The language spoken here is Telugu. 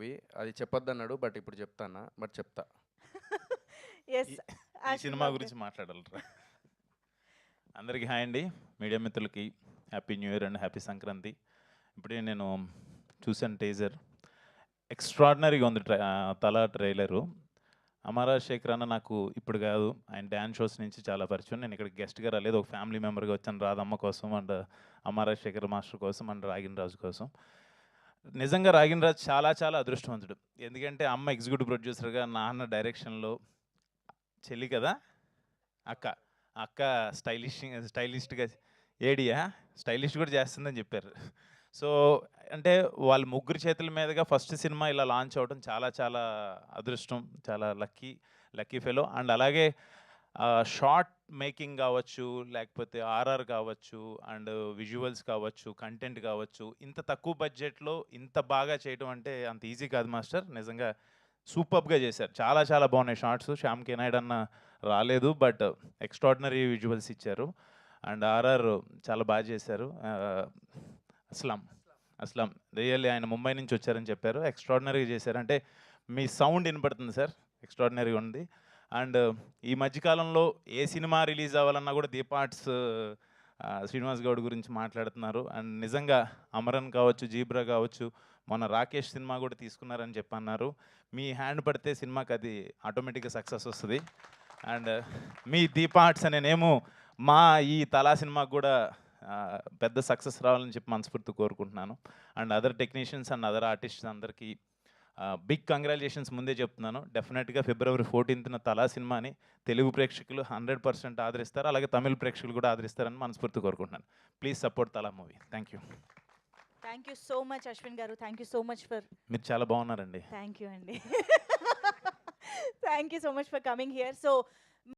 మూవీ. అది చెప్పొద్దన్నాడు. బట్ ఇప్పుడు చెప్తాను. బట్ చెప్తా. ఎస్ ఈ సినిమా గురించి మాట్లాడాలరా. అందరికీ హాయ్ అండి. మీడియా మిత్రులకి happy new year and happy Sankranti. ఇప్పుడే నేను చూసాను టీజర్. ఎక్స్ట్రాడినరీగా ఉంది తల ట్రైలరు. అమరా శేఖర్ అన్న నాకు ఇప్పుడు కాదు, ఆయన డ్యాన్స్ షోస్ నుంచి చాలా పరిచయం. నేను ఇక్కడ గెస్ట్గా రాలేదు, ఒక ఫ్యామిలీ మెంబర్గా వచ్చాను రాధమ్మ కోసం అండ్ అమరా శేఖర్ మాస్టర్ కోసం అండ్ రాగిన్ రాజు కోసం. నిజంగా రాగిన్ రాజు చాలా చాలా అదృష్టవంతుడు. ఎందుకంటే అమ్మ ఎగ్జిక్యూటివ్ ప్రొడ్యూసర్గా, నాన్న డైరెక్షన్లో, చెల్లి కదా అక్క అక్క స్టైలిష్గా ఏడియా స్టైలిష్ కూడా చేస్తుందని చెప్పారు. సో అంటే వాళ్ళ ముగ్గురు చేతుల మీదుగా ఫస్ట్ సినిమా ఇలా లాంచ్ అవ్వడం చాలా చాలా అదృష్టం, చాలా లక్కీ ఫెలో. అండ్ అలాగే షార్ట్ మేకింగ్ కావచ్చు, లేకపోతే ఆర్ఆర్ కావచ్చు, అండ్ విజువల్స్ కావచ్చు, కంటెంట్ కావచ్చు, ఇంత తక్కువ బడ్జెట్లో ఇంత బాగా చేయడం అంటే అంత ఈజీ కాదు మాస్టర్. నిజంగా సూపర్గా చేశారు. చాలా చాలా బాగున్నాయి షార్ట్స్. శ్యామ్ కే నాయుడు అన్న రాలేదు, బట్ ఎక్స్ట్రాడినరీ విజువల్స్ ఇచ్చారు. అండ్ ఆర్ఆర్ చాలా బాగా చేశారు. అస్లాం రియల్లీ ఆయన ముంబై నుంచి వచ్చారని చెప్పారు. ఎక్స్ట్రాడినరీగా చేశారు. అంటే మీ సౌండ్ వినపడుతుంది సార్, ఎక్స్ట్రాడినరీగా ఉంది. అండ్ ఈ మధ్యకాలంలో ఏ సినిమా రిలీజ్ అవ్వాలన్నా కూడా దీపార్ట్స్ శ్రీనివాస్ గౌడ్ గురించి మాట్లాడుతున్నారు. అండ్ నిజంగా అమరన్ కావచ్చు, జీబ్రా కావచ్చు, మొన్న రాకేష్ సినిమా కూడా తీసుకున్నారని చెప్పన్నారు. మీ హ్యాండ్ పడితే సినిమాకి అది ఆటోమేటిక్గా సక్సెస్ వస్తుంది. అండ్ మీ దీపార్ట్స్ అనే నేము మా ఈ తలా సినిమాకు కూడా పెద్ద సక్సెస్ రావాలని చెప్పి మనస్ఫూర్తి కోరుకుంటున్నాను. And other technicians and other artists అందరికీ బిగ్ కంగ్రాచులేషన్స్ ముందే చెప్తున్నాను. డెఫినెట్గా February 14th తలా సినిమాని తెలుగు ప్రేక్షకులు 100% ఆదరిస్తారు, అలాగే తమిళ ప్రేక్షకులు కూడా ఆదరిస్తారని మనస్ఫూర్తి కోరుకుంటున్నాను. Please support Thala movie. Thank you. Thank you so much Ashwin garu. Thank you so much for. మీరు చాలా బాగున్నారండి. థ్యాంక్ యూ అండి. Thank you so much for coming here. So